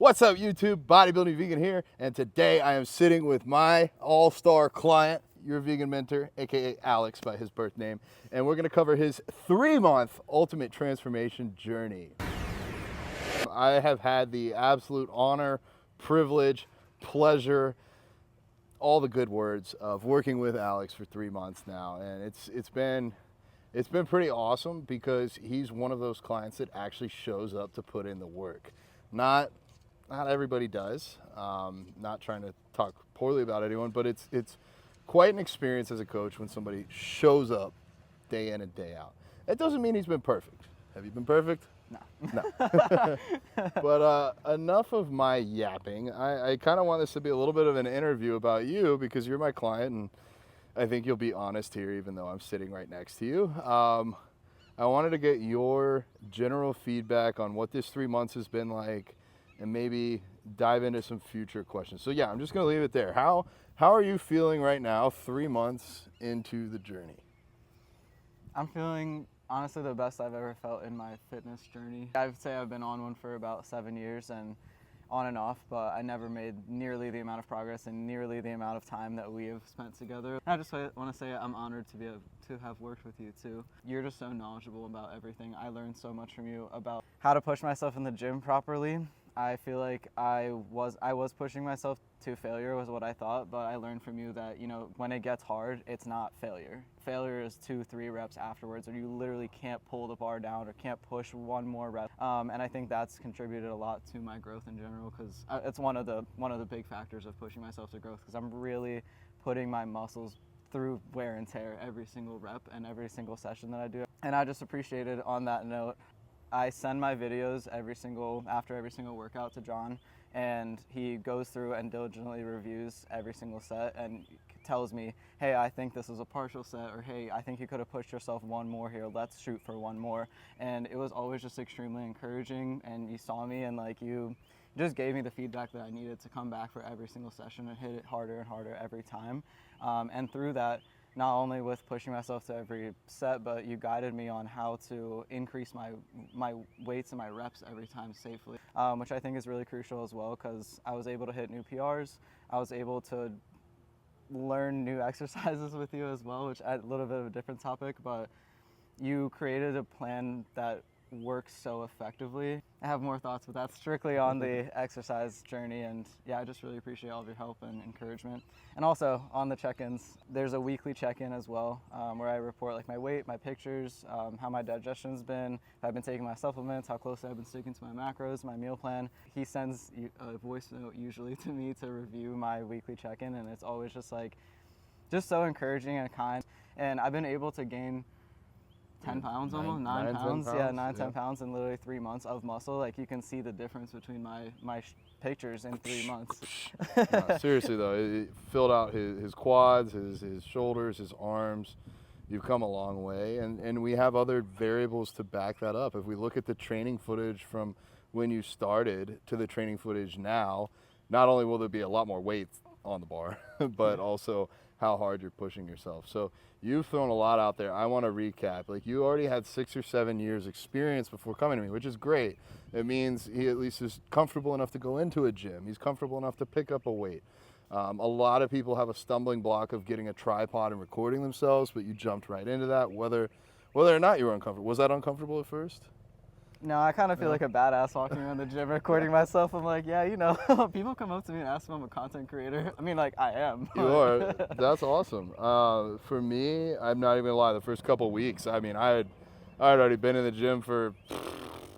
What's up, YouTube? Bodybuilding Vegan here, and today I am sitting with my all-star client, your vegan mentor, aka Alex by his birth name, and we're going to cover his 3-month ultimate transformation journey. I have had the absolute honor, privilege, pleasure, all the good words of working with Alex for 3 months now, and it's been pretty awesome because he's one of those clients that actually shows up to put in the work. Not everybody does. Not trying to talk poorly about anyone, but it's quite an experience as a coach when somebody shows up day in and day out. That doesn't mean he's been perfect. Have you been perfect? No. But enough of my yapping. I kind of want this to be a little bit of an interview about you because you're my client, and I think you'll be honest here, even though I'm sitting right next to you. I wanted to get your general feedback on what this 3 months has been like, and maybe dive into some future questions. So yeah, I'm just gonna leave it there. How are you feeling right now, 3 months into the journey? I'm feeling honestly the best I've ever felt in my fitness journey. I would say I've been on one for about 7 years and on and off, but I never made nearly the amount of progress and nearly the amount of time that we have spent together. I just want to say I'm honored to be able to have worked with you too. You're just so knowledgeable about everything. I learned so much from you about how to push myself in the gym properly. I feel like I was pushing myself to failure was what I thought, but I learned from you that, you know, when it gets hard, it's not failure. Failure is 2-3 reps afterwards, or you literally can't pull the bar down or can't push one more rep. And I think that's contributed a lot to my growth in general, because it's one of the big factors of pushing myself to growth, because I'm really putting my muscles through wear and tear every single rep and every single session that I do. And I just appreciated, on that note, I send my videos after every single workout to John, and he goes through and diligently reviews every single set and tells me, hey, I think this was a partial set, or hey, I think you could have pushed yourself one more here, let's shoot for one more. And it was always just extremely encouraging, and you saw me and like you just gave me the feedback that I needed to come back for every single session and hit it harder and harder every time. And through that, not only with pushing myself to every set, but you guided me on how to increase my weights and my reps every time safely, which I think is really crucial as well, because I was able to hit new PRs. I was able to learn new exercises with you as well, which a little bit of a different topic, but you created a plan that works so effectively. I have more thoughts, but that's strictly on the exercise journey, and yeah, I just really appreciate all of your help and encouragement. And also on the check-ins, there's a weekly check-in as well, where I report like my weight, my pictures, how my digestion's been, if I've been taking my supplements, how closely I've been sticking to my macros, my meal plan. He sends a voice note usually to me to review my weekly check-in, and it's always just so encouraging and kind. And I've been able to gain 10 pounds almost, 9 pounds. Yeah, 10 pounds in literally 3 months of muscle. Like, you can see the difference between my pictures in 3 months. No, seriously though, it filled out his quads, his shoulders, his arms. You've come a long way, and we have other variables to back that up. If we look at the training footage from when you started to the training footage now, not only will there be a lot more weight on the bar, but also how hard you're pushing yourself. So you've thrown a lot out there. I want to recap. Like, you already had 6 or 7 years experience before coming to me, which is great. It means he at least is comfortable enough to go into a gym. He's comfortable enough to pick up a weight. A lot of people have a stumbling block of getting a tripod and recording themselves, but you jumped right into that, whether or not you were uncomfortable. Was that uncomfortable at first? No, I kind of feel like a badass walking around the gym recording myself. I'm like, yeah, you know, people come up to me and ask if I'm a content creator. I mean, like, I am. You are. That's awesome. For me, I'm not even gonna lie, the first couple of weeks, I mean, I had already been in the gym for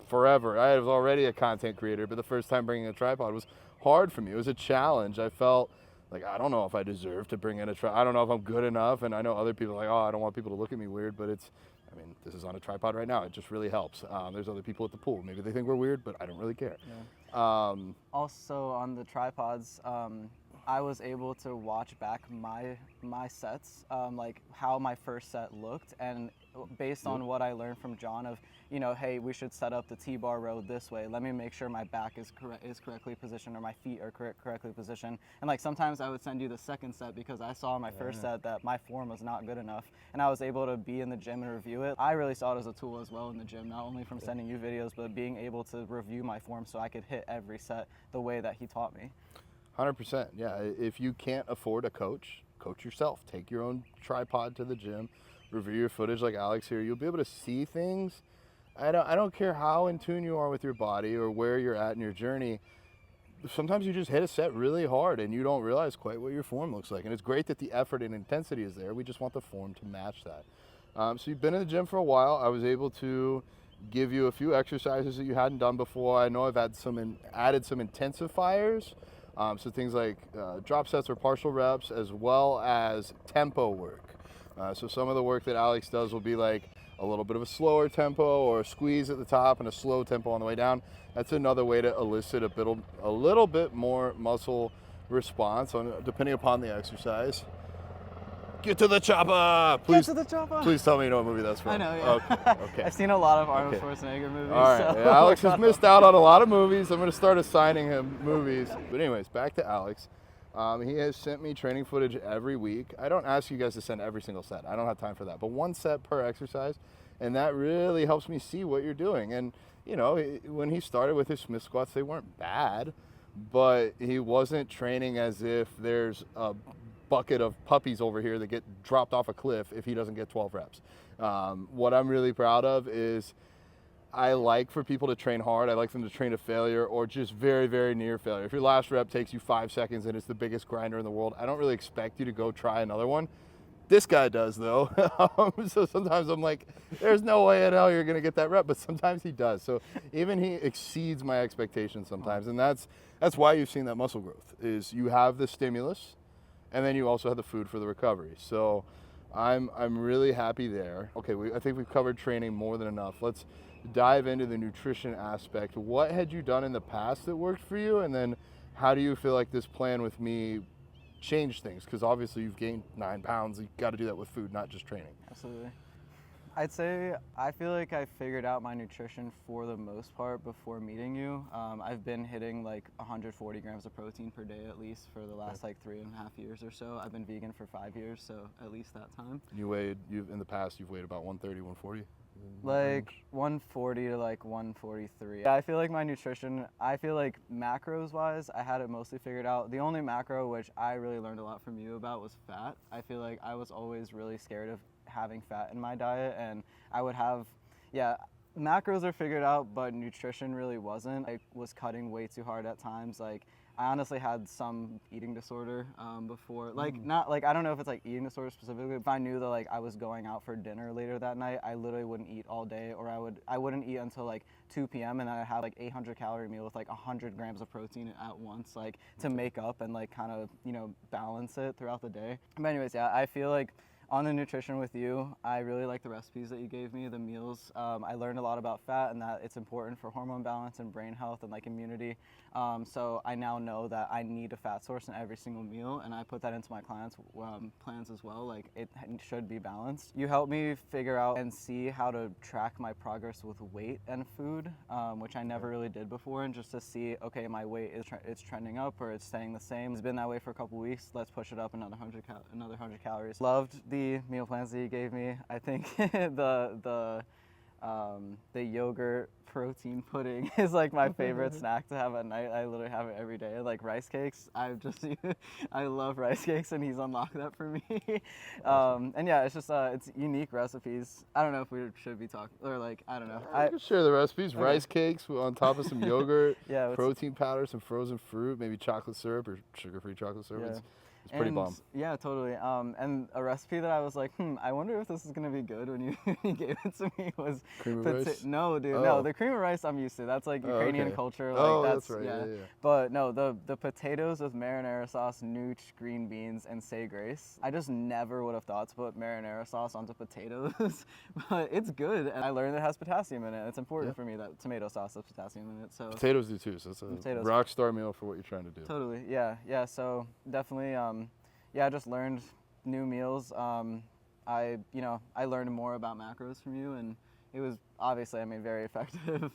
forever. I was already a content creator, but the first time bringing a tripod was hard for me. It was a challenge. I felt like, I don't know if I deserve to bring in a tripod. I don't know if I'm good enough, and I know other people are like, oh, I don't want people to look at me weird, but I mean, this is on a tripod right now. It just really helps. There's other people at the pool. Maybe they think we're weird, but I don't really care. Yeah. Also on the tripods, I was able to watch back my sets, like how my first set looked, and based on what I learned from John of, you know, hey, we should set up the T-bar row this way. Let me make sure my back is correctly positioned, or my feet are correctly positioned. And like sometimes I would send you the second set because I saw in my first set that my form was not good enough, and I was able to be in the gym and review it. I really saw it as a tool as well in the gym, not only from sending you videos, but being able to review my form so I could hit every set the way that he taught me. 100%. Yeah. If you can't afford a coach, coach yourself. Take your own tripod to the gym, review your footage like Alex here. You'll be able to see things. I don't care how in tune you are with your body or where you're at in your journey. Sometimes you just hit a set really hard and you don't realize quite what your form looks like. And it's great that the effort and intensity is there. We just want the form to match that. So you've been in the gym for a while. I was able to give you a few exercises that you hadn't done before. I know I've added some intensifiers. So things like drop sets or partial reps, as well as tempo work. So some of the work that Alex does will be like a little bit of a slower tempo or a squeeze at the top and a slow tempo on the way down. That's another way to elicit a little bit more muscle response depending upon the exercise. Get to the chopper! Please, Get to the chopper! Please tell me you know what movie that's from. I know, yeah. Okay. I've seen a lot of Arnold Schwarzenegger movies. All right, So. yeah, Alex has missed out on a lot of movies. I'm going to start assigning him movies. But anyways, back to Alex. He has sent me training footage every week. I don't ask you guys to send every single set. I don't have time for that. But one set per exercise, and that really helps me see what you're doing. And, you know, when he started with his Smith squats, they weren't bad, but he wasn't training as if there's a bucket of puppies over here that get dropped off a cliff if he doesn't get 12 reps. What I'm really proud of is I like for people to train hard. I like them to train to failure or just very, very near failure. If your last rep takes you 5 seconds and it's the biggest grinder in the world, I don't really expect you to go try another one. This guy does, though. So sometimes I'm like, there's no way in hell you're going to get that rep, but sometimes he does. So even he exceeds my expectations sometimes, and that's why you've seen that muscle growth, is you have the stimulus, and then you also have the food for the recovery. So I'm really happy there. Okay, I think we've covered training more than enough. Let's dive into the nutrition aspect. What had you done in the past that worked for you, and then how do you feel like this plan with me changed things? Because obviously you've gained 9 pounds. You've got to do that with food, not just training. Absolutely. I'd say I feel like I figured out my nutrition for the most part before meeting you. I've been hitting like 140 grams of protein per day at least for the last like 3.5 years or so. I've been vegan for 5 years, so at least that time. In the past you've weighed about 130, 140? Like 140 to like 143. Yeah, I feel like my nutrition, I feel like macros wise, I had it mostly figured out. The only macro which I really learned a lot from you about was fat. I feel like I was always really scared of having fat in my diet, and I would have, macros are figured out, but nutrition really wasn't. I was cutting way too hard at times. Like I honestly had some eating disorder before, not like, I don't know if it's like eating disorder specifically. If I knew that like I was going out for dinner later that night, I literally wouldn't eat all day, or I wouldn't eat until like 2 p.m. and then I'd have like 800 calorie meal with like 100 grams of protein at once, like to make up and like kind of, you know, balance it throughout the day. But anyways, yeah, I feel like on the nutrition with you, I really like the recipes that you gave me, the meals. I learned a lot about fat and that it's important for hormone balance and brain health and like immunity. So I now know that I need a fat source in every single meal, and I put that into my clients' plans as well. Like it should be balanced. You helped me figure out and see how to track my progress with weight and food, which I never really did before, and just to see, okay, my weight is it's trending up or it's staying the same. It's been that way for a couple weeks. Let's push it up another 100 calories. Loved the meal plans that you gave me. I think the yogurt protein pudding is like my favorite snack to have at night. I literally have it every day. Like rice cakes, I love rice cakes, and he's unlocked that for me. And yeah, it's just it's unique recipes. I don't know if we should be talking, or like, I don't know. I can share the recipes. Okay. Rice cakes on top of some yogurt, yeah, protein powder, some frozen fruit, maybe chocolate syrup or sugar-free chocolate syrup. Yeah. It's pretty bomb. Yeah, totally. And a recipe that I was like, I wonder if this is gonna be good when you gave it to me was Cream of rice? No, dude, Oh. no. The cream of rice I'm used to. That's like Ukrainian okay. culture. Like Oh, that's right. Yeah. But no, the potatoes with marinara sauce, nooch, green beans, and say grace. I just never would have thought to put marinara sauce onto potatoes, but it's good. And I learned it has potassium in it. It's important for me that tomato sauce has potassium in it. So Potatoes do too, so it's a rock star meal for what you're trying to do. Totally, yeah. So definitely, I just learned new meals. I learned more about macros from you, and it was obviously, very effective,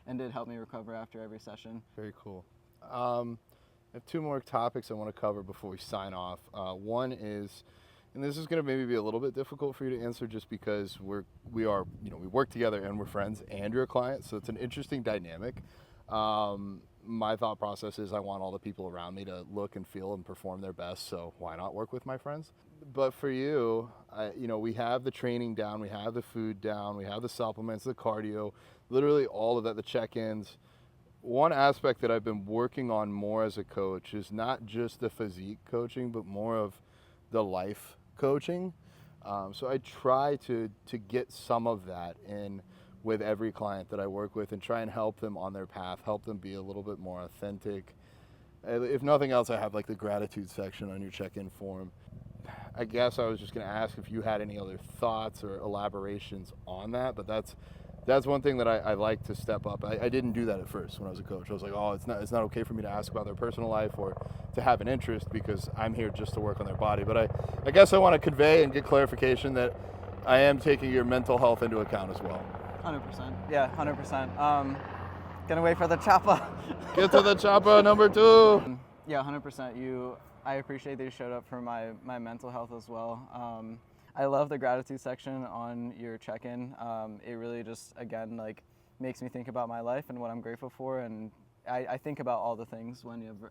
and did help me recover after every session. Very cool. I have two more topics I want to cover before we sign off. One is, and this is going to maybe be a little bit difficult for you to answer just because we work together and we're friends and you're a client, so it's an interesting dynamic. My thought process is I want all the people around me to look and feel and perform their best, so why not work with my friends? But for you, we have the training down, we have the food down, we have the supplements, the cardio, literally all of that, the check-ins. One aspect that I've been working on more as a coach is not just the physique coaching, but more of the life coaching. So I try to get some of that in with every client that I work with and try and help them on their path, help them be a little bit more authentic. If nothing else, I have like the gratitude section on your check-in form. I guess I was just going to ask if you had any other thoughts or elaborations on that, but that's one thing that I like to step up. I didn't do that at first when I was a coach. I was like, oh, it's not okay for me to ask about their personal life or to have an interest because I'm here just to work on their body. But I guess I want to convey and get clarification that I am taking your mental health into account as well. 100%. Yeah, 100%. Gonna wait for the choppa. Get to the choppa number 2. Yeah, 100%. I appreciate that you showed up for my mental health as well. I love the gratitude section on your check-in. It really just, again, like makes me think about my life and what I'm grateful for. And I think about all the things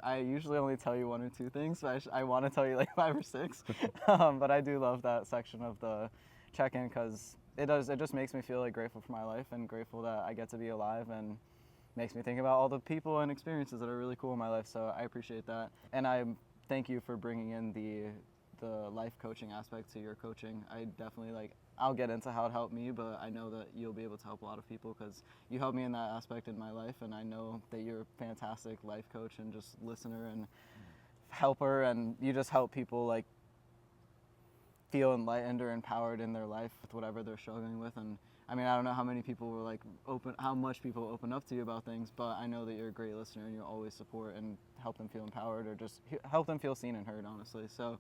I usually only tell you 1 or 2 things, but I want to tell you like 5 or 6. But I do love that section of the check-in because it just makes me feel like grateful for my life and grateful that I get to be alive, and makes me think about all the people and experiences that are really cool in my life. So I appreciate that. And I thank you for bringing in the life coaching aspect to your coaching. I definitely I'll get into how it helped me, but I know that you'll be able to help a lot of people because you helped me in that aspect in my life, and I know that you're a fantastic life coach and just listener and helper, and you just help people feel enlightened or empowered in their life with whatever they're struggling with. And I don't know how many people were how much people open up to you about things, but I know that you're a great listener and you always support and help them feel empowered or just help them feel seen and heard, honestly. So,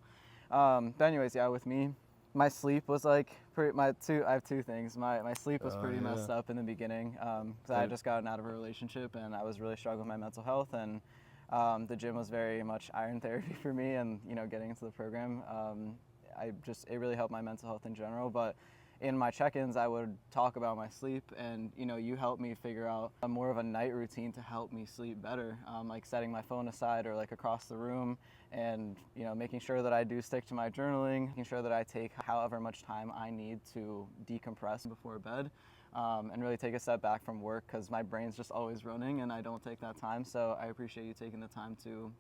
but anyways, yeah, with me, my sleep was I have 2 things. My sleep was pretty messed up in the beginning because I had just gotten out of a relationship and I was really struggling with my mental health, and the gym was very much iron therapy for me, and getting into the program, it really helped my mental health in general. But in my check-ins, I would talk about my sleep, and you helped me figure out more of a night routine to help me sleep better, like setting my phone aside or across the room, and making sure that I do stick to my journaling, making sure that I take however much time I need to decompress before bed, and really take a step back from work because my brain's just always running and I don't take that time. So I appreciate you taking the time to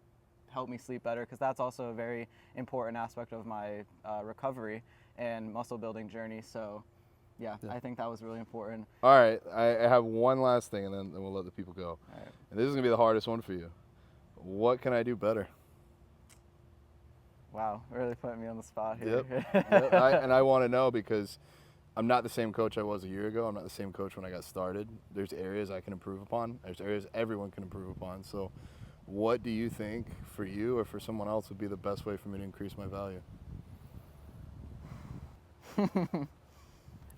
help me sleep better, because that's also a very important aspect of my recovery and muscle building journey. So yeah, I think that was really important. All right, I have one last thing and then we'll let the people go. All right. And this is gonna be the hardest one for you. What can I do better? Wow, really putting me on the spot here. Yep. And I want to know because I'm not the same coach I was a year ago. I'm not the same coach when I got started. There's areas I can improve upon. There's areas everyone can improve upon. So what do you think for you or for someone else would be the best way for me to increase my value?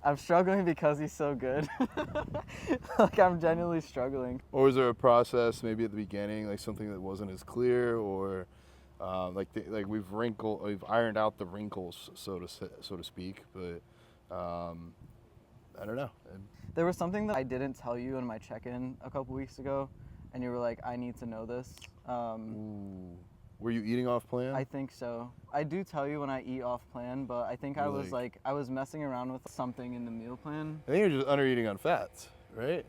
I'm struggling because he's so good. I'm genuinely struggling. Or was there a process maybe at the beginning, something that wasn't as clear, or we've ironed out the wrinkles, so to speak, but I don't know. There was something that I didn't tell you in my check-in a couple weeks ago, and you were like, I need to know this. Ooh. Were you eating off plan? I think so. I do tell you when I eat off plan, but I think I was messing around with something in the meal plan. I think you're just under eating on fats, right?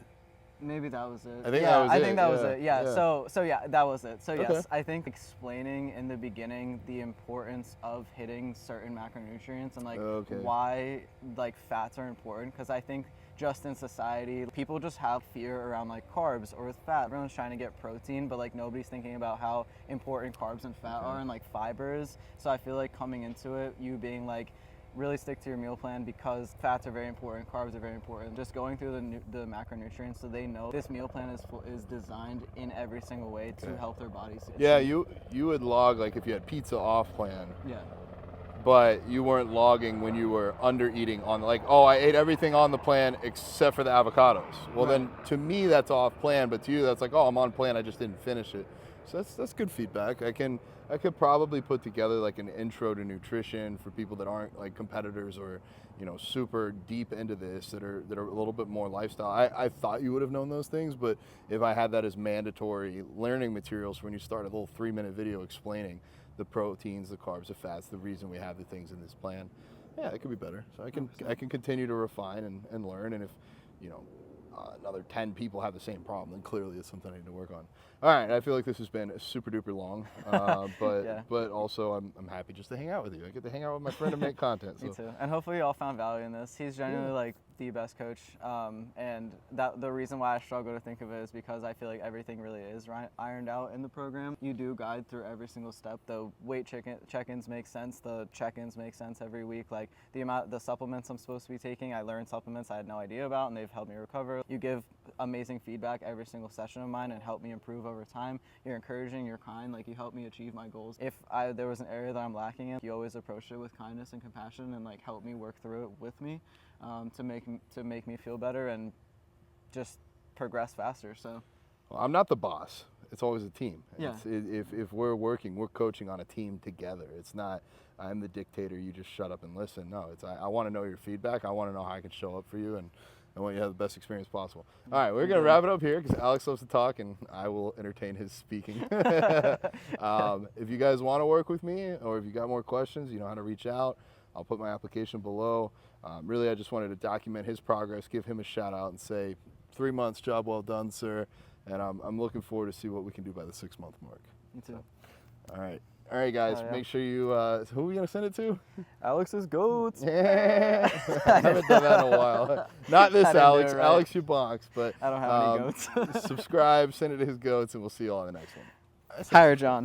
Maybe that was it. I think yeah, that was I it. think that was Yeah, it. Yeah. yeah. So yeah, that was it. So Okay. yes, I think explaining in the beginning the importance of hitting certain macronutrients and like Okay. why like fats are important, because I think just in society people just have fear around like carbs or with fat. Everyone's trying to get protein, but like nobody's thinking about how important carbs and fat are and like fibers. So I feel like coming into it, you being like, really stick to your meal plan because fats are very important, carbs are very important. Just going through the macronutrients so they know this meal plan is designed in every single way to help their bodies. Yeah, you would log like if you had pizza off plan, Yeah. but you weren't logging when you were under eating on like, oh, I ate everything on the plan except for the avocados. Well, then to me that's off plan, but to you that's like, oh, I'm on plan, I just didn't finish it. So that's good feedback. I could probably put together like an intro to nutrition for people that aren't like competitors or, you know, super deep into this, that are a little bit more lifestyle. I thought you would have known those things, but if I had that as mandatory learning materials when you start a little 3-minute video explaining the proteins, the carbs, the fats, the reason we have the things in this plan, yeah, it could be better. So I can continue to refine and learn, and if, you know, another 10 people have the same problem, then clearly it's something I need to work on. All right, I feel like this has been super duper long, but Yeah. but also I'm happy just to hang out with you. I get to hang out with my friend and make content. So. Me too. And hopefully you all found value in this. He's genuinely like the best coach, and that the reason why I struggle to think of it is because I feel like everything really is ironed out in the program. You do guide through every single step. The weight check-ins make sense. The check-ins make sense every week. Like the supplements I'm supposed to be taking, I learned supplements I had no idea about, and they've helped me recover. You give amazing feedback every single session of mine and help me improve over time. You're encouraging, you're kind, like you help me achieve my goals. If there was an area that I'm lacking in, you always approach it with kindness and compassion and like help me work through it with me, to make me feel better and just progress faster. So Well, I'm not the boss. It's always a team. Yeah. If we're working, we're coaching on a team together. It's not I'm the dictator, you just shut up and listen. No, it's I want to know your feedback. I want to know how I can show up for you, and I want you to have the best experience possible. All right, we're going to wrap it up here because Alex loves to talk and I will entertain his speaking. If you guys want to work with me or if you got more questions, you know how to reach out. I'll put my application below. Really, I just wanted to document his progress, give him a shout out and say, 3 months, job well done, sir. And I'm looking forward to see what we can do by the 6-month mark. me too. All right, guys, Oh, yeah. make sure you, who are we going to send it to? Alex's goats. Yeah. I haven't done that in a while. Not this I didn't do Alex, it right. Alex Eubanks, but I don't have any goats. subscribe, send it to his goats, and we'll see you all in the next one. Hire John.